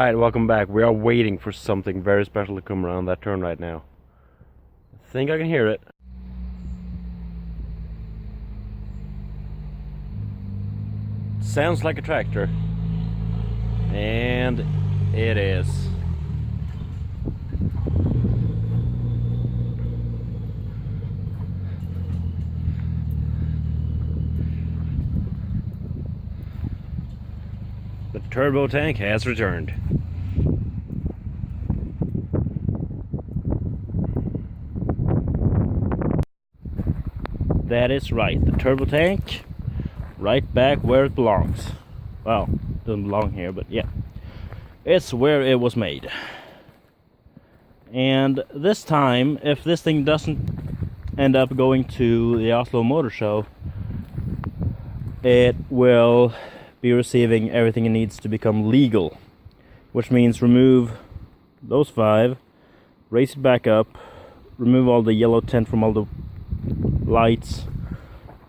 Alright, welcome back. We are waiting for something very special to come around that turn right now. I think I can hear it. Sounds like a tractor. And it is. The Turbotank has returned. That is right, the Turbotank, right back where it belongs. Well, doesn't belong here, but yeah. It's where it was made. And this time, if this thing doesn't end up going to the Oslo Motor Show, it will be receiving everything it needs to become legal, which means remove those 5, raise it back up, remove all the yellow tint from all the lights,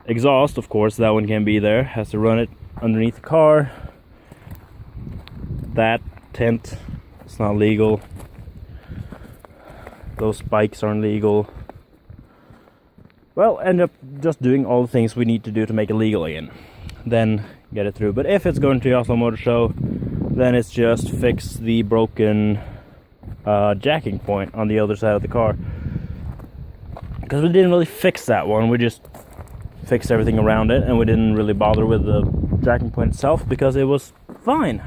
exhaust, of course, that one can be there, has to run it underneath the car. That tint, it's not legal. Those spikes aren't legal. Well, end up just doing all the things we need to do to make it legal again, then get it through. But if it's going to the Oslo Motor Show, then it's just fix the broken jacking point on the other side of the car, because we didn't really fix that one. We just fixed everything around it, and we didn't really bother with the jacking point itself because it was fine.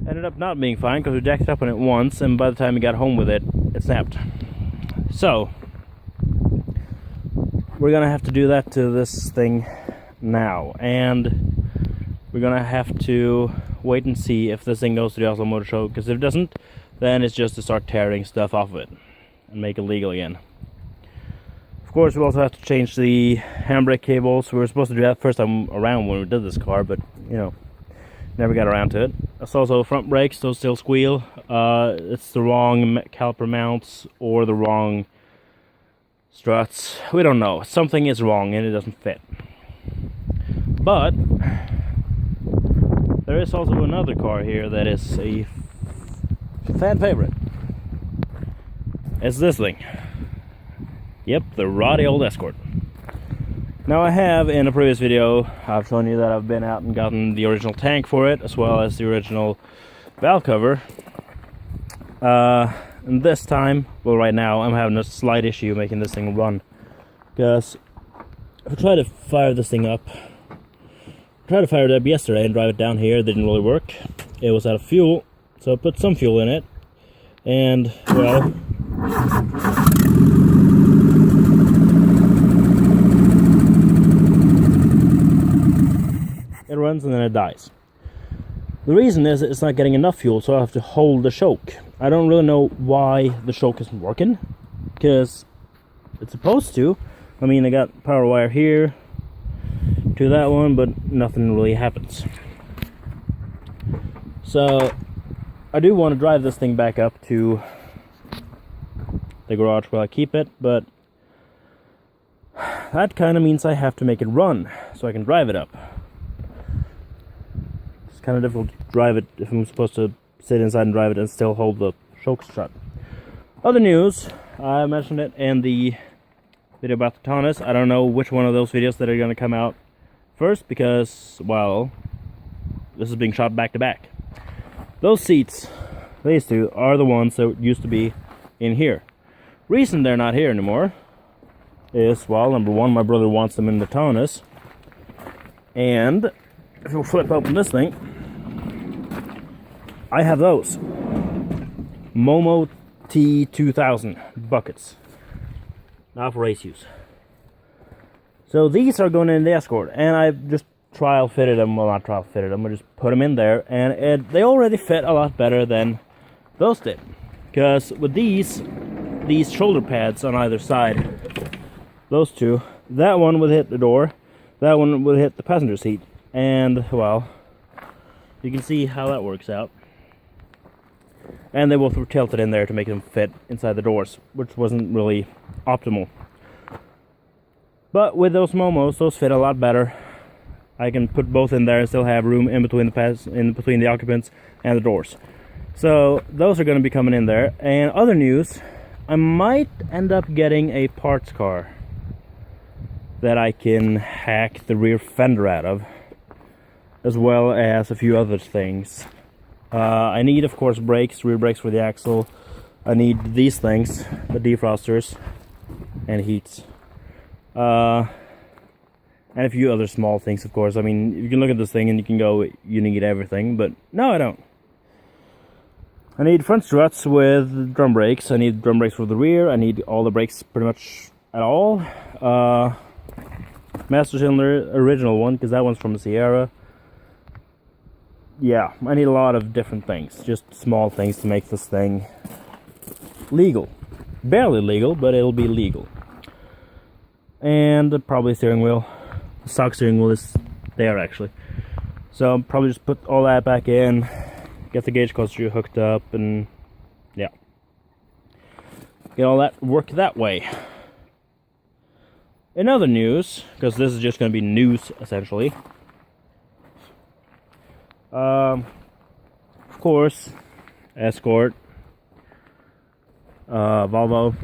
Ended up not being fine because we jacked up on it once, and by the time we got home with it, it snapped. So we're gonna have to do that to this thing now, and we're gonna have to wait and see if this thing goes to the Oslo Motor Show, because if it doesn't, then it's just to start tearing stuff off of it and make it legal again. Of course, we also have to change the handbrake cables. We were supposed to do that first time around when we did this car, but you know, never got around to it. It's also front brakes, those still squeal. It's the wrong caliper mounts or the wrong struts. We don't know. Something is wrong and it doesn't fit. But there is also another car here that is a fan favorite. It's this thing. Yep, the Roddy Old Escort. Now, I have in a previous video, I've shown you that I've been out and gotten the original tank for it, as well as the original valve cover. And this time, well, right now, I'm having a slight issue making this thing run, because if I try to fire this thing up, tried to fire it up yesterday and drive it down here, it didn't really work. It was out of fuel, so I put some fuel in it, and well, it runs and then it dies. The reason is that it's not getting enough fuel, so I have to hold the choke. I don't really know why the choke isn't working, because it's supposed to. I mean, I got power wire here to that one, but nothing really happens. So I do want to drive this thing back up to the garage where I keep it, but that kind of means I have to make it run so I can drive it up. It's kind of difficult to drive it if I'm supposed to sit inside and drive it and still hold the choke strut. Other news, I mentioned it in the video about the Taunus. I don't know which one of those videos that are going to come out first, because, well, this is being shot back to back. Those seats, these two, are the ones that used to be in here. Reason they're not here anymore is, well, number one, my brother wants them in the Taunus, and if you'll flip open this thing, I have those Momo T2000 buckets, not for race use. So these are going in the Escort, and I just trial fitted them. Well, not trial fitted them, I just put them in there, and they already fit a lot better than those did. Because with these shoulder pads on either side, those two, that one would hit the door, that one would hit the passenger seat, and well, you can see how that works out. And they both were tilted in there to make them fit inside the doors, which wasn't really optimal. But with those Momos, those fit a lot better. I can put both in there and still have room in between the occupants and the doors. So those are going to be coming in there. And other news, I might end up getting a parts car that I can hack the rear fender out of, as well as a few other things. I need, of course, brakes, rear brakes for the axle. I need these things, the defrosters and heats. And a few other small things, of course. I mean, you can look at this thing and you can go, you need everything, but no, I don't. I need front struts with drum brakes. I need drum brakes for the rear. I need all the brakes pretty much at all. Master cylinder, original one, because that one's from the Sierra. Yeah, I need a lot of different things, just small things to make this thing legal. Barely legal, but it'll be legal. And probably steering wheel. The stock steering wheel is there, actually. So I'll probably just put all that back in, get the gauge cluster hooked up, and yeah. Get all that work that way. In other news, because this is just going to be news, essentially. Of course, Escort, Volvo.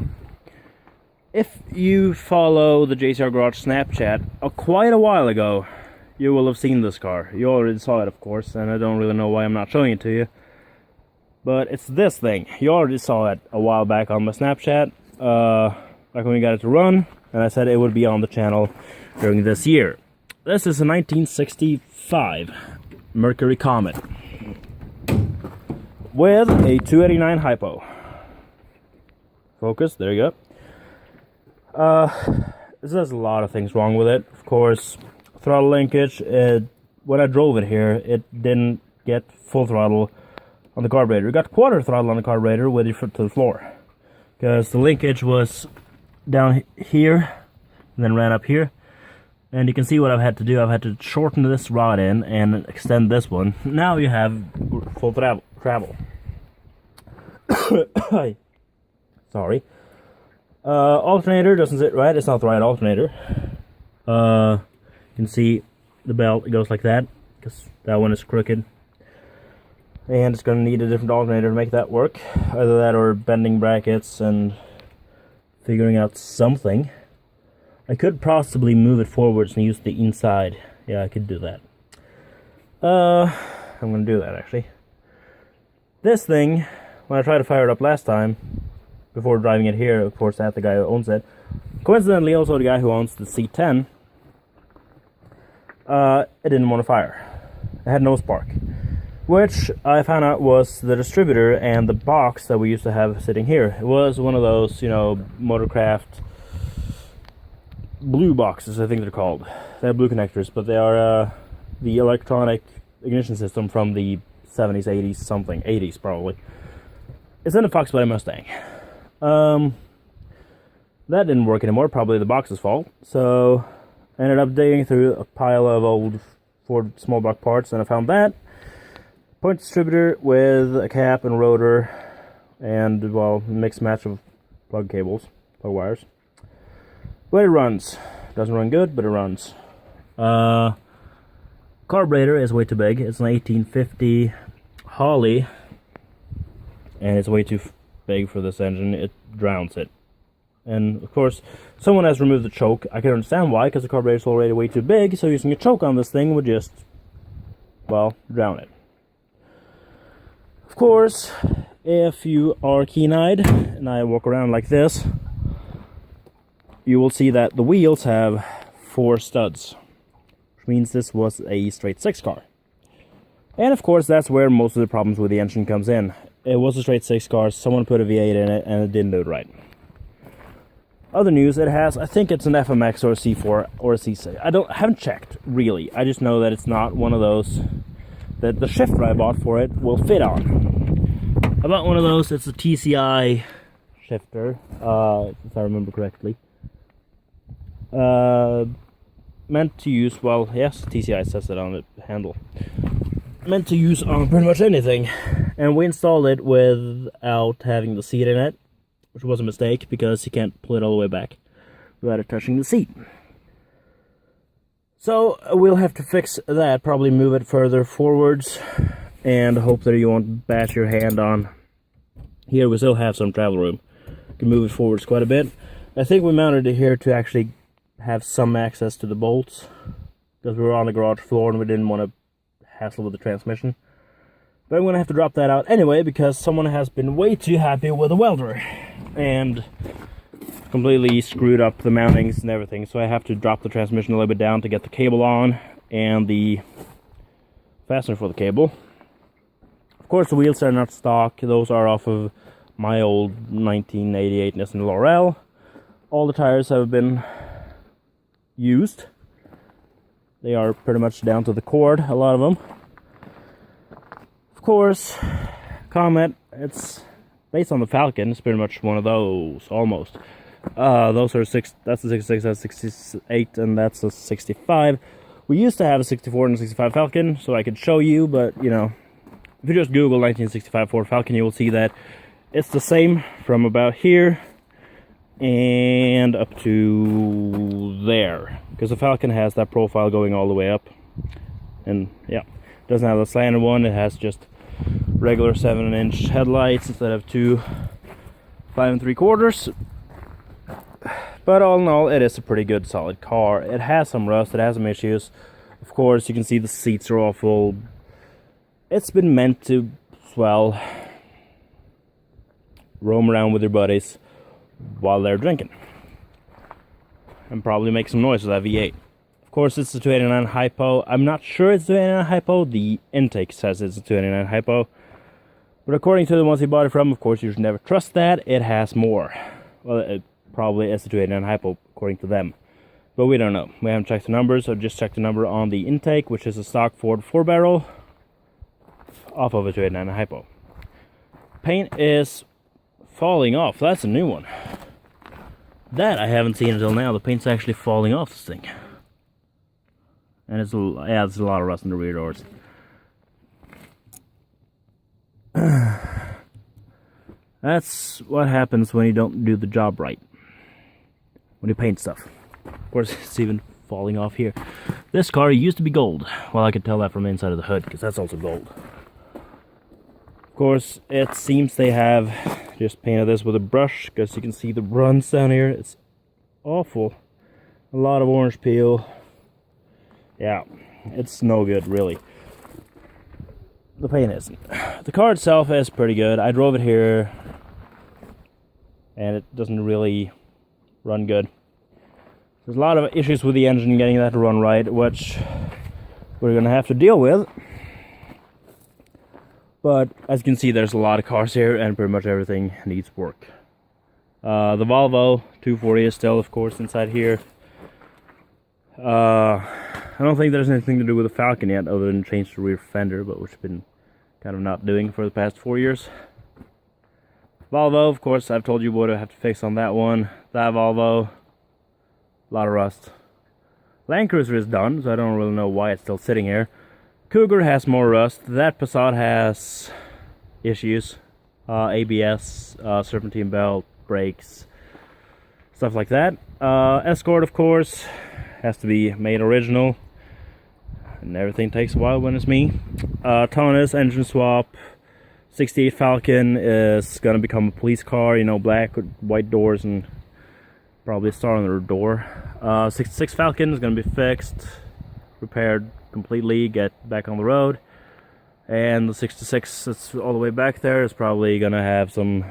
If you follow the JCR Garage Snapchat, quite a while ago, you will have seen this car. You already saw it, of course, and I don't really know why I'm not showing it to you. But it's this thing. You already saw it a while back on my Snapchat, like when we got it to run, and I said it would be on the channel during this year. This is a 1965 Mercury Comet with a 289 HiPo. Focus, there you go. This has a lot of things wrong with it. Of course, throttle linkage. When I drove it here, it didn't get full throttle on the carburetor. It got quarter throttle on the carburetor with your foot to the floor, because the linkage was down here and then ran up here. And you can see what I've had to do. I've had to shorten this rod in and extend this one. Now you have full travel. Sorry. Alternator doesn't sit right. It's not the right alternator. You can see the belt. It goes like that, because that one is crooked. And it's going to need a different alternator to make that work. Either that or bending brackets and figuring out something. I could possibly move it forwards and use the inside. Yeah, I could do that. I'm going to do that, actually. This thing, when I tried to fire it up last time, before driving it here, of course, that's the guy who owns it. Coincidentally, also the guy who owns the C10. It didn't want to fire. It had no spark. Which I found out was the distributor and the box that we used to have sitting here. It was one of those, you know, Motorcraft blue boxes, I think they're called. They have blue connectors, but they are the electronic ignition system from the 70s, 80s, something. 80s, probably. It's in a Fox by a Mustang. That didn't work anymore, probably the box's fault. So I ended up digging through a pile of old Ford small block parts, and I found that. Point distributor with a cap and rotor, and, well, mixed match of plug cables, plug wires. But it runs. Doesn't run good, but it runs. Carburetor is way too big. It's an 1850 Holly, and it's way too big for this engine. It drowns it. And, of course, someone has removed the choke. I can understand why, because the carburetor is already way too big, so using a choke on this thing would just, well, drown it. Of course, if you are keen-eyed, and I walk around like this, you will see that the wheels have 4 studs, which means this was a straight 6 car. And of course, that's where most of the problems with the engine comes in. It was a straight 6 car, someone put a V8 in it, and it didn't do it right. Other news, it has, I think it's an FMX or a C4 or a C6. I haven't checked, really. I just know that it's not one of those that the shifter I bought for it will fit on. I bought one of those. It's a TCI shifter, if I remember correctly. Meant to use, well, yes, TCI says it on the handle. Meant to use on pretty much anything. And we installed it without having the seat in it, which was a mistake because you can't pull it all the way back without it touching the seat. So we'll have to fix that, probably move it further forwards, and hope that you won't bash your hand on. Here we still have some travel room. You can move it forwards quite a bit. I think we mounted it here to actually have some access to the bolts, because we were on the garage floor and we didn't want to hassle with the transmission. But I'm going to have to drop that out anyway, because someone has been way too happy with the welder and completely screwed up the mountings and everything. So I have to drop the transmission a little bit down to get the cable on and the fastener for the cable. Of course, the wheels are not stock. Those are off of my old 1988 Nissan Laurel. All the tires have been used. They are pretty much down to the cord, a lot of them. Of course, Comet, it's based on the Falcon. It's pretty much one of those, almost. Those are that's a 66, that's a 68, and that's a 65. We used to have a 64 and a 65 Falcon, so I could show you, but, you know, if you just Google 1965 Ford Falcon, you will see that it's the same from about here and up to there. Because the Falcon has that profile going all the way up. And, yeah, it doesn't have the slanted one, it has just regular 7-inch headlights instead of two 5 3/4. But all in all, it is a pretty good solid car. It has some rust, it has some issues. Of course, you can see the seats are awful. It's been meant to, well, roam around with your buddies while they're drinking. And probably make some noise with that V8. Of course, it's a 289 HiPo. I'm not sure it's 289 HiPo. The intake says it's a 289 HiPo. But according to the ones you bought it from, of course, you should never trust that. It has more. Well, it probably is a 289 HiPo, according to them. But we don't know. We haven't checked the numbers, so just checked the number on the intake, which is a stock Ford 4-barrel off of a 289 HiPo. Paint is falling off. That's a new one. That I haven't seen until now. The paint's actually falling off this thing. And it's there's a lot of rust in the rear doors. That's what happens when you don't do the job right. When you paint stuff. Of course, it's even falling off here. This car used to be gold. Well, I could tell that from the inside of the hood, because that's also gold. Of course, it seems they have just painted this with a brush, because you can see the runs down here. It's awful. A lot of orange peel. Yeah, it's no good, really. The paint isn't. The car itself is pretty good. I drove it here, and it doesn't really run good. There's a lot of issues with the engine getting that to run right, which we're going to have to deal with. But as you can see, there's a lot of cars here, and pretty much everything needs work. The Volvo 240 is still, of course, inside here. I don't think there's anything to do with the Falcon yet, other than change the rear fender, but which I've been kind of not doing for the past 4 years. Volvo, of course, I've told you what I have to fix on that one. That Volvo, a lot of rust. Land Cruiser is done, so I don't really know why it's still sitting here. Cougar has more rust. That Passat has issues. ABS, serpentine belt, brakes, stuff like that. Escort, of course, has to be made original. And everything takes a while when it's me. Tonus, engine swap. 68 Falcon is going to become a police car, you know, black with white doors and probably a star on the door. 66 Falcon is going to be fixed, repaired completely, get back on the road. And the 66 that's all the way back there is probably going to have some,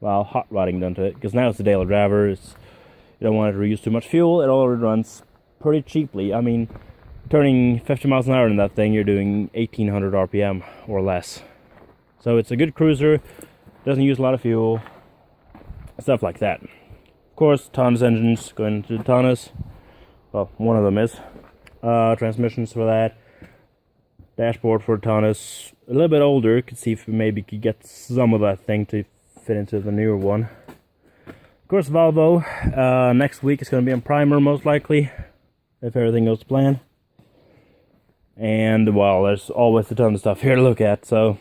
well, hot rodding done to it. Because now it's a daily driver. You don't want it to reuse too much fuel. It already runs pretty cheaply. I mean, turning 50 miles an hour in that thing, you're doing 1800 RPM or less. So it's a good cruiser, doesn't use a lot of fuel, stuff like that. Of course, Tonus engines going to the Tonus. Well, one of them is. Transmissions for that. Dashboard for Tonus. A little bit older, could see if we maybe could get some of that thing to fit into the newer one. Of course, Volvo. Next week it's going to be on primer, most likely, if everything goes to plan. And, well, there's always a ton of stuff here to look at, so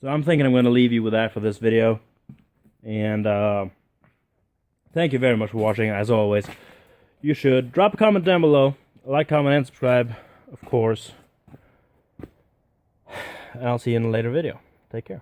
I'm thinking I'm going to leave you with that for this video. And thank you very much for watching. As always, you should. Drop a comment down below. Like, comment, and subscribe, of course. And I'll see you in a later video. Take care.